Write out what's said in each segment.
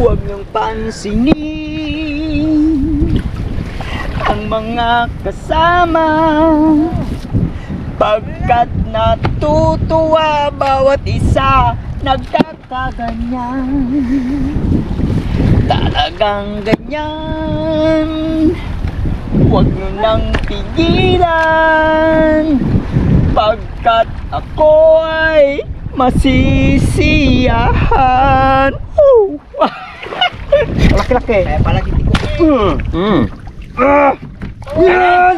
Huwag niyong pansinin ang mga kasama, pagkat natutuwa bawat isa nagkakaganyan. Talagang ganyan, huwag niyo nang pigilan, pagkat ako ay masisiyahan. Laki-laki. Kaya pala dito ko. Yan!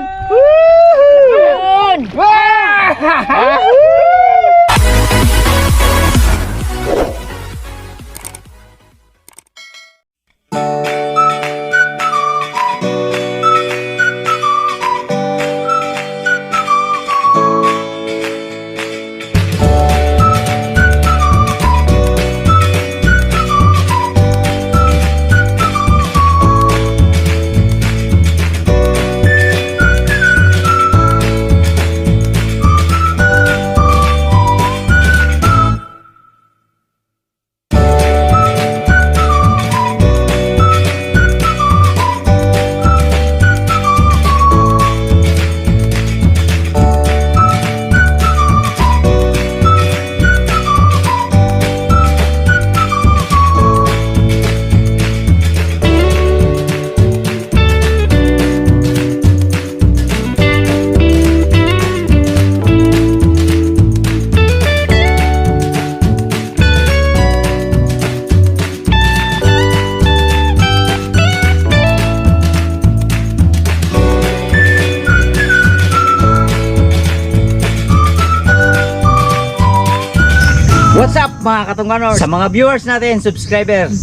What's up mga katungganor? Sa mga viewers natin, subscribers,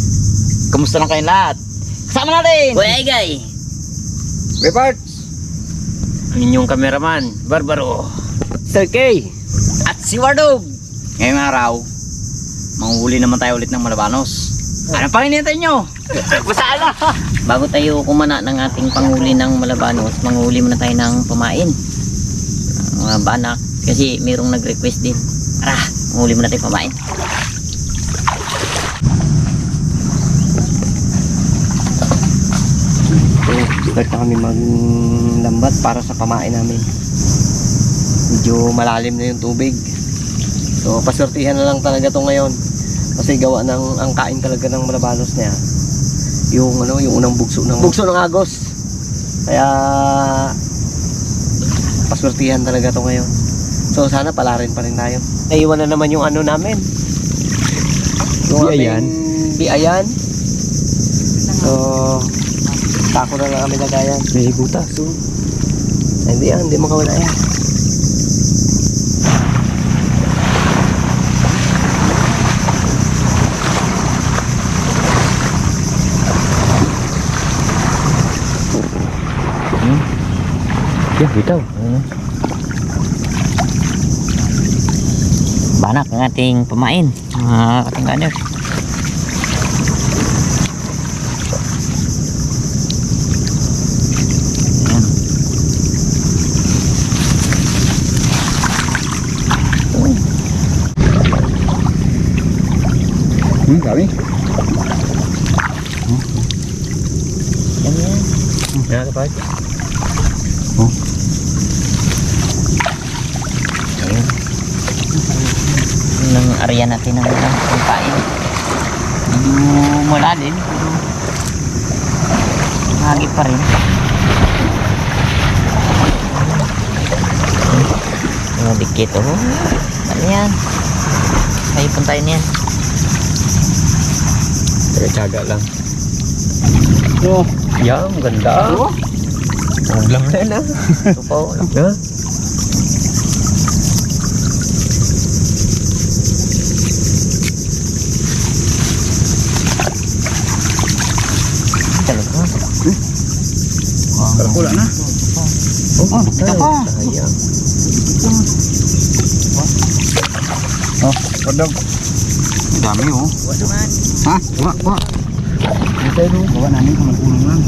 kumusta lang kayong lahat? Kasama natin Kuya Egay, Reparts, ang inyong kameraman, Barbaro, Sir K, at si Wardog. ngayong araw manguhuli naman tayo ulit ng malabanos. Ano pang hinihintay nyo? Masala. bago tayo kumana ng ating panghuli ng malabanos, manghuli muna tayo ng pamain, mga banak, kasi mayroong nag-request din. Tara, manghuli muna tayo pamain. Start na kami maglambat para sa pamain namin. Medyo malalim na yung tubig. So paswertihan na lang talaga to ngayon. Kasi gawa ng ang kain talaga ng malabanos niya. Yung unang bugso ng agos. Kaya paswertihan talaga to ngayon. So sana palarin pa rin tayo. Naiwan na naman yung namin. Yung Biayan. Biayan. So tako na lang kami lagayan. May butas. So. Hindi makawala yan. Yan, bitaw. Banak ang ating pamain, mga katungganor. Dami. Yan yan. Yan, kapag. Ayun. Yun ang area natin ng pangkain. Medyo malalim, pero hagip pa rin. Yung dikit, oh. Ano yan? Tayo puntayin yan. Tsaga lang. Oh, yan, ganda. Oh. Ulam na yan, Ito po. Ha? Talaga. Wala na. Oh, Ito pa. sayang. Oh, kodog. Dami, oh. Wato man. Ha? Kuha. Bawa namin kung magkulong lang.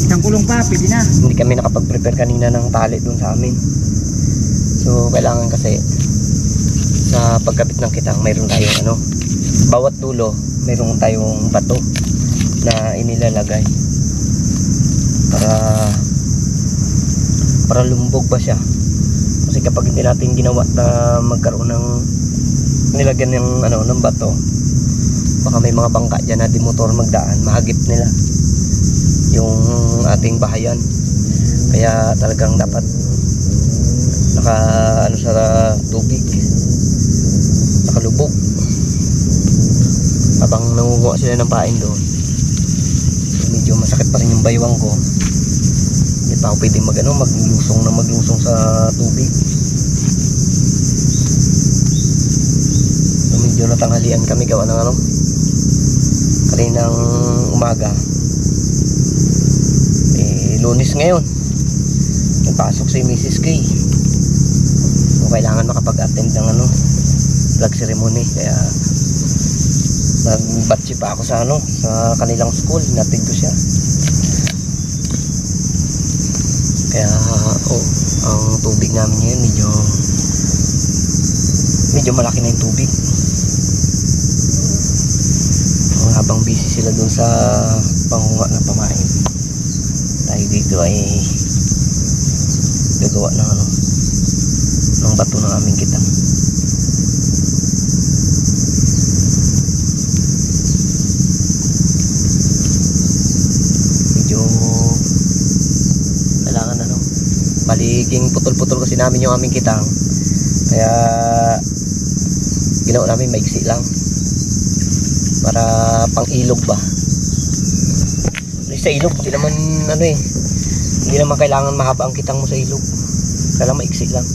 Yung kulong pa, pwede na. Hindi kami nakapag-prepare kanina ng tali dun sa amin. So kailangan kasi sa pagkabit ng kitang mayroon tayong bawat dulo mayroon tayong bato na inilalagay para lumbog ba siya. Kasi kapag hindi natin ginawa na magkaroon ng nilagyan ng bato, baka may mga bangka dyan na di motor magdaan, mahagip nila yung ating bahayan. Kaya talagang dapat sa tubig, nakalubog habang nangunguha sila ng pain doon. Medyo masakit pa rin yung baywang ko, hindi pa ako pwedeng maglusong sa tubig. So, medyo natanghalian kami gawa ng kaninang umaga. Lunes ngayon, nagpasok si Mrs. K. So, kailangan makapag-attend ng flag ceremony, kaya nagbatsi pa ako sa kanilang school. Hinatid ko siya. Kaya ang tubig namin ngayon medyo malaki na yung tubig. Habang busy sila dun sa pangunga ng pamain, tayo dito ay gagawa ng bato ng aming kitang. Medyo kailangan maliging putol-putol kasi namin yung aming kitang, kaya ginawa namin maiksi lang para pang ilog ba. Sa ilog hindi naman kailangan mahaba ang kitang mo sa ilog, kailangan maiksi lang.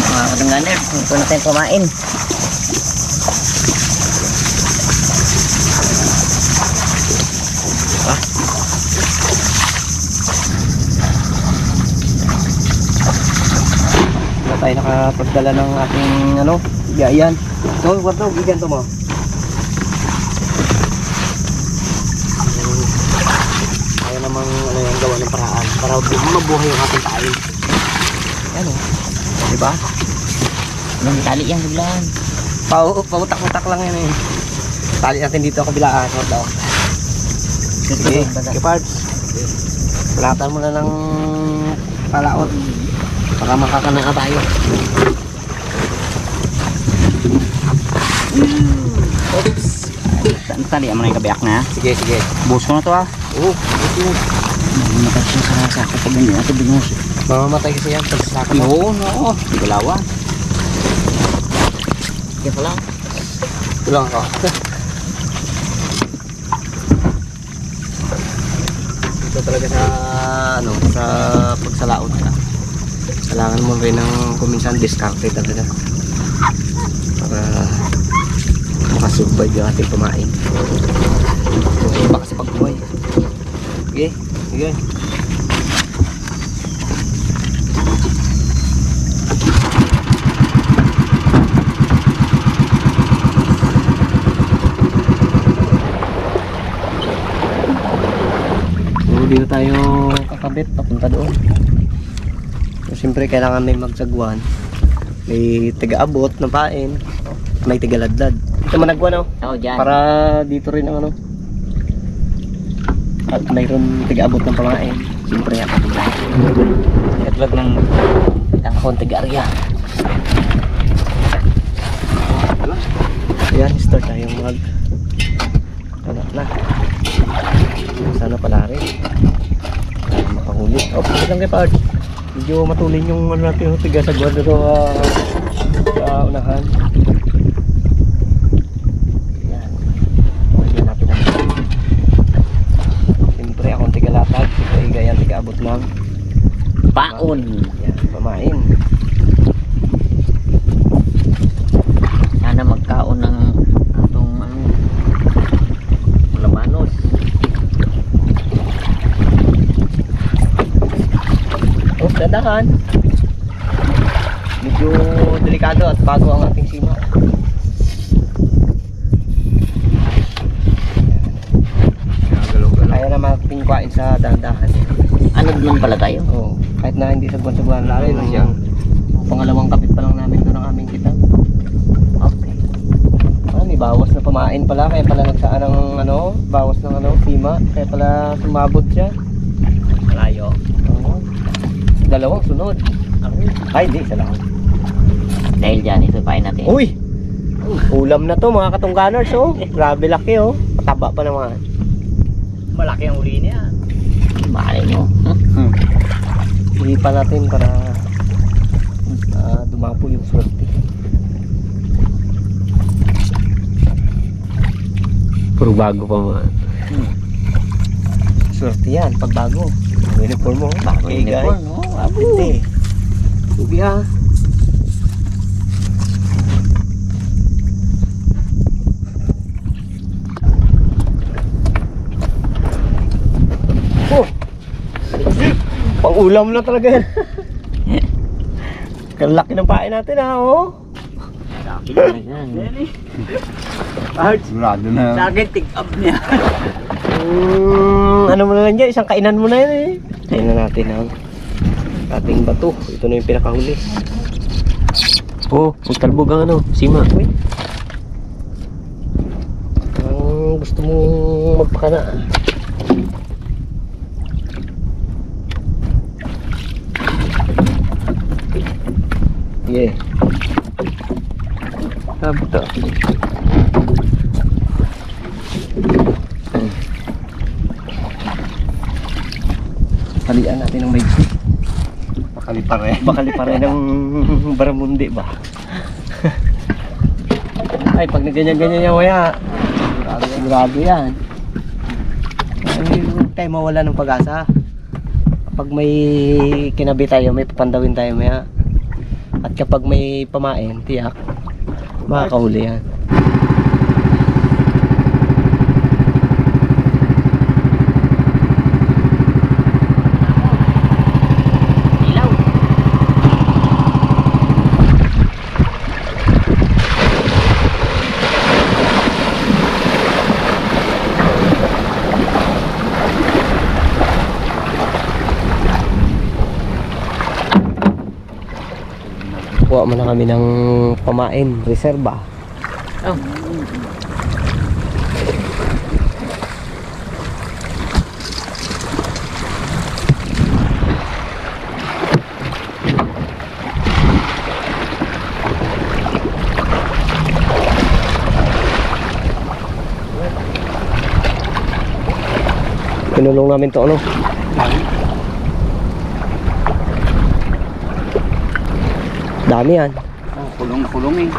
Mga katungganer, ito na tayong kumain. Tayo nakapagdala ng ating biyayan. So, wato, igan to mo. Kaya namang yung gawa ng paraan para mabuhay yung ating tayo. Diba? Anong tali yan biglaan? Pautak-utak lang yan eh. Tali natin dito kabilaan. Sige, Pards. Palatan mo na ng palaot para makakanaan tayo. Oops. Tali mo na yung kabiyak na. Sige. Buhos ko na to Oo, ito. Mamamatay siya sa sakit pag ganyan. Ito binus. Mamamatay kasi yan pag sasaka mo. Oo. Galawa. Sige pa lang. Tulang ako. Ito talaga sa pagsalaot ka. Kailangan mo rin ng kuminsan diskarte talaga para makasurvive yung ating kumain. Iba kasi pagbuhay. Sige. Dito tayo kakabit papunta doon. So, siyempre kailangan may magsagwan, may tiga-abot ng pain, may tiga-ladlad. Ito managwan Dyan. para dito rin ang at mayroon tiga-abot ng pamain. Siyempre yan ladlad ng akong tiga-arya. Ayan, start tayong na. Sana pala rin makahuli. Pwede lang kay Pard. Medyo matulin yung natin yung tiga sa guwan dito sa unahan. Yan. Pwede natin naman. Siyempre akong tiga latag. Siyempre yan tiga abot ng Paon. Yan, pamain. Sana magkaon ng atong labanos. Dadahan. Medyo delikado at bago ang ating sima. kuhain sa dahan-dahan. Ano naman pala tayo? Oo. Kahit na hindi sagwan-sagwan, lalay na siyang pangalawang kapit pa lang namin doon ang aming kitang. Okay. May bawas na pamain pala, kaya pala nagsaan ng bawas ng sima, kaya pala sumabot siya. Malayo. Oo. Dalawang sunod. Ay, di, isa lang. Dahil dyan, ito pain natin. Uy! Ulam na to mga katungganers, oh. Grabe laki, oh. Pataba pa naman. Malaki ang uli niya. Malay mo. Ihipa natin para dumapo yung swerte. Puro bago pa man. Swerte yan, pag bago. Uniform mo. Bago uniform, no? Hindi. Tubi ah. Oh. Pang-ulam na talaga yan. Kalaki ng pain natin ha, oh. Sigurado na. Sa akin, take up niya. Ano mo na lang dyan, isang kainan mo na yan eh. Kainan natin ang ating bato. Ito na yung pinakahuli. Oh, magtalbog ang sima. Uy. Ang gusto mong magpakana. Yeah. Sabi to. Halian natin ng maigsi. Bakali pa rin ng baramundi ba? Ay, pag naganyan-ganyan yan, waya. Sigurado yan. Ay, huwag tayo mawala ng pag-asa. Kapag may kinabi tayo, may papandawin tayo maya. At kapag may pamain, tiyak, makakahuli yan. Ilaw. Kuha mo na kami ng pamain, reserba. Oh. Pinulong namin to dami yan. Oh, kulong eh.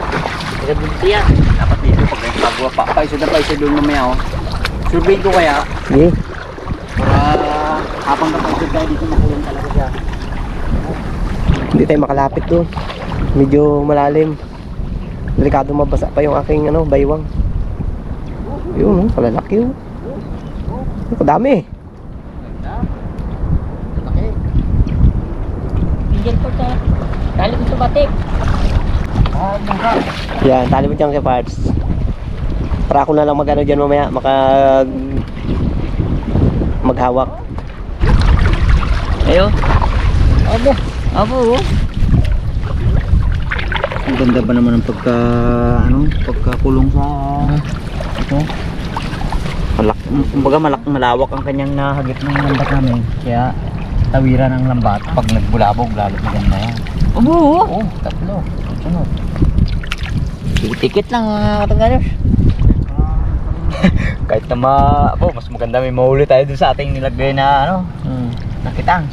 Nagabunti yan. Dapat dito pag may pagwa pa. Paisa doon mamaya oh. Survey ko kaya Sige. para habang kapag tayo dito makulong talaga siya. Hindi tayo makalapit doon. Medyo malalim. Delikado mabasa pa yung aking baywang. Yun, kalalaki yun. Kadami. Laki. Tingin ko sa tali ko sa batik. Yan, tali mo dyan kay Parts. Para ako na lang mag-ano dyan mamaya, maghawak. Ayo. Abo. Abo. Ang ganda ba naman ng pagkakulong sa ito. Kumbaga malawak ang kanyang nahagip ng lambat namin. Kaya tawiran ng lambat pag nagbulabog lalo maganda yan. Abo. Oh, tatlo. Sunod. Tikit lang mga katungganers. Kahit na mas maganda may mahuli tayo dun sa ating nilagay na nakitang.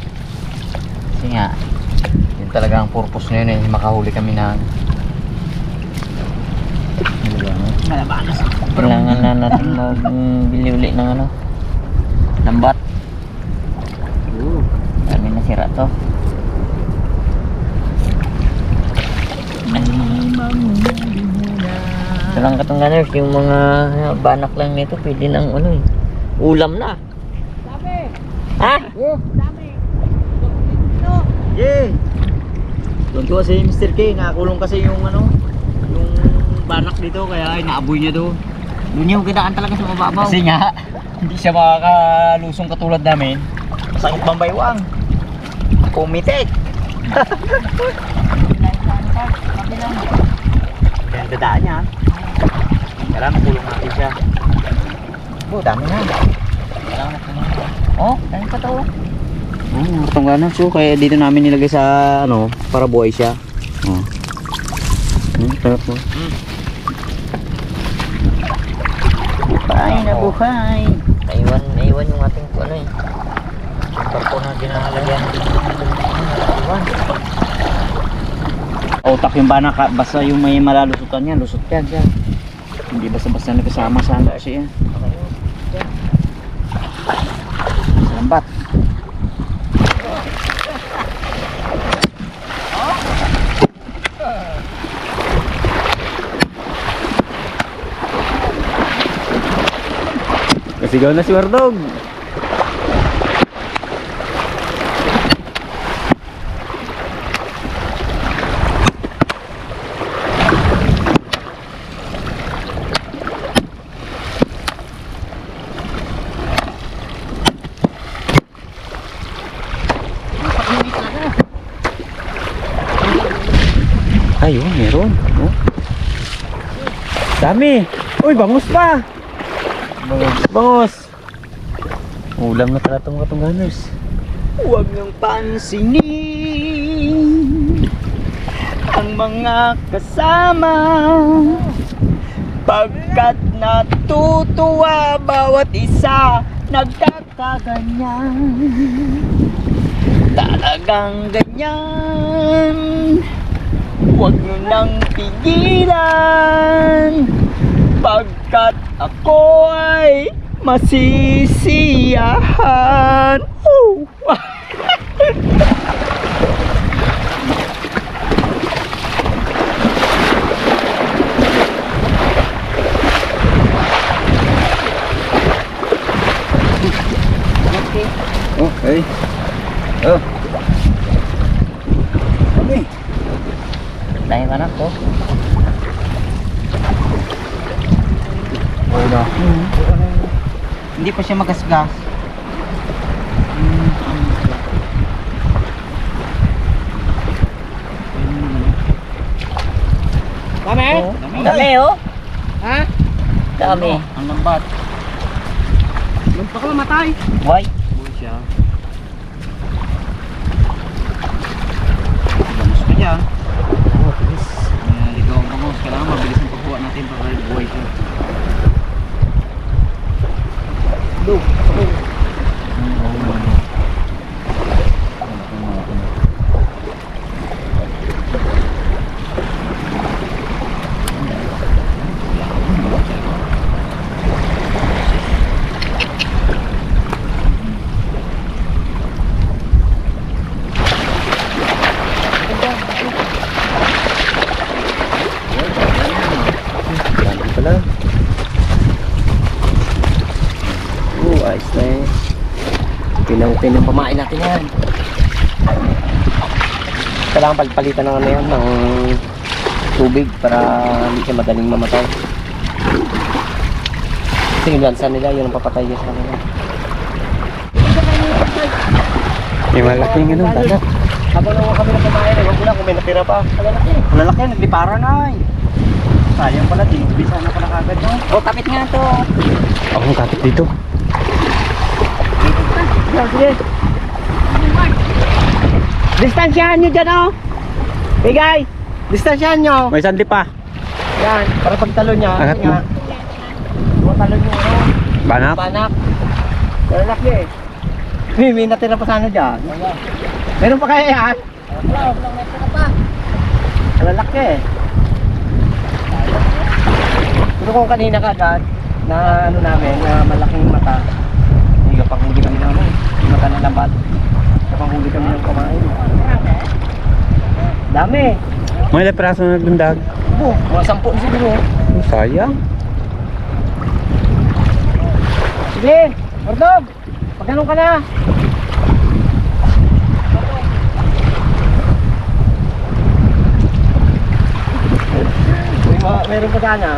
Kasi nga yun talaga ang purpose na yun makahuli kami na malabanas. Kailangan na natin magbili uli ng lambat. Dami na sira to. Ito lang katungganers, yung mga banak lang nito pwede ng ulam na. Ha? Yeah. Doon ko si Mr. K, nakakulong kasi yung banak dito kaya inaaboy niya doon. Doon yung kidaan talaga sa mababaw. Kasi nga, hindi siya makakalusong katulad namin. Masakit bambaywang. Pumitik. Kaya ang dadaan niya. Kailangan kulong natin siya. Oh, dami na. Kailangan natin. Oh, dami pa to. Itong ano, so kaya dito namin nilagay sa ano, para buhay siya. Oh. Sarap mo. Buhay na buhay. Naiwan yung ating ano eh. Yung karpo na ginalagyan. Naiwan. Utak yung banak, basta yung may malalusutan niya, lusot yan siya. Hindi basta-basta nagkasama sa ano siya. Lambat. Kasigaw na si Wardog. Ayun, meron. Oh. Dami. Uy, bangus pa. Bangos. Ulam na pala itong katungganers. Huwag niyong pansinin ang mga kasama, pagkat natutuwa bawat isa nagkakaganyan. Talagang ganyan. Huwag niyo nang pigilan, pagkat ako ay masisiyahan. Okay. Oh. Okay. Dahil anak ko. Wala. Hindi pa siya magasgas. Dami? Dami oh. Ha? Dami. Ang lambat. Yung pa ka mamatay. Why? Buhay siya. Bangus pa dyan. Oh, please. Ligaw ang bangus. Kailangan mabilis ang pagkuha natin para buhay siya. Ayos na eh. Okay ng pamain natin yan. Kailangan palitan ng ano yan, ng tubig para hindi siya madaling mamatay. Kasi yung lansa nila, yun ang papatay niya sa kanila. May malaking ano, dagat. Habang nawa kami ng pamain, huwag ko lang kung may natira pa. Malalaki. Malalaki, naglipara na eh. Sayang pala, dinugbisa na pala kagad no? Oh, kapit nga to. Ako ang kapit dito. Sige. Distansyahan nyo dyan oh. Bigay. Distansyahan nyo. May sandi pa. Yan. Para pagtalo niya. Angat mo. Pagtalo nyo ano. Banak? Banak. Malalaki eh. May natira pa sana dyan. Meron pa kaya yan? Wala natira pa. Malalaki eh. Pero kung kanina kagad na ano namin, na malaking mata, hindi ka panghuli kami ng ano, yung mata na lambat. Panghuli kami ng kumain. Dami. May ilang piraso na nagdundag. Mga 10 siguro. Sayang. Sige, Mordog, pag ganun ka na. Meron pa sana.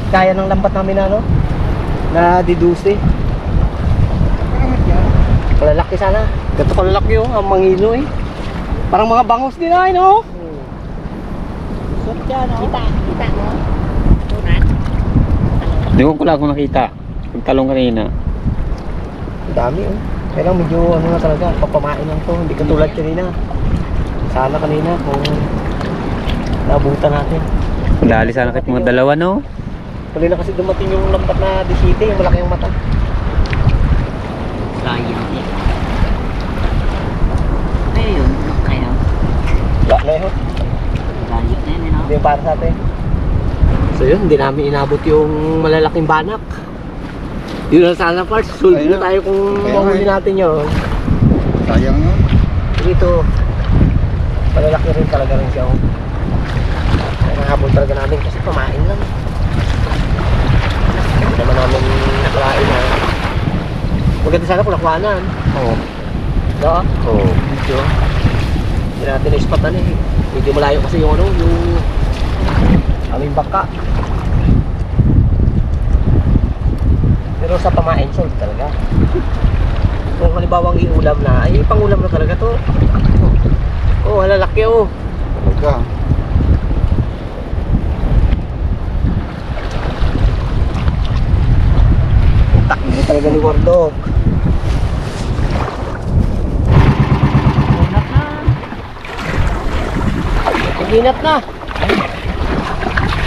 kaya ng lambat namin na ano, na didusi. Kalalaki sana. Ganito kalalaki oh, ang mangilo eh. Parang mga bangus din ay no? Sot yan, oh. Kita mo. Tunan. Hindi ko lang kung nakita. Pagtalong kanina. Ang dami oh. Kaya lang medyo ano na talaga, papamain lang to. Hindi katulad kanina. Sana kanina kung naabutan natin. Dali sana kahit mga dalawa, no? Kanina kasi dumating yung lambat na disite, yung malaki yung mata. Sayang eh. Kaya yun, kaya. Wala na yun. Layo na yun, no? Hindi yung para sa atin. So yun, hindi namin inabot yung malalaking banak. Yun lang sana parts, solve na tayo kung mahuli natin yun. Sayang yun. Dito, malalaki rin talaga rin siya. Kaya nahabol talaga namin kasi pamain lang. Hindi naman namin nakalain na. Maganda sana kung nakuhanan. Oo. Diba? Oo. Video. Hindi natin na-spotan eh. Medyo malayo kasi yung ano, yung aming bangka. Pero sa pamain, solve talaga. Kung halimbawang iulam na, ay pangulam na talaga to. Oh, lalaki oh. Talaga. Takbo talaga ni Wardok. Ginat na.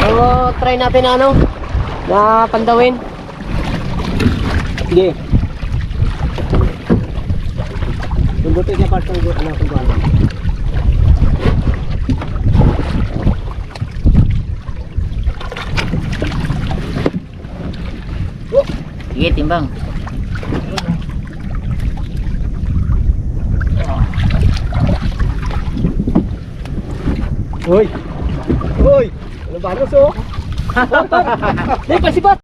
So, try natin na ano, na pandawin. Sige. Tundutin niya part ng ano kung ano. Sige, timbang. Hoy! Hoy! Ano ba? Ano so? Di, pasibat!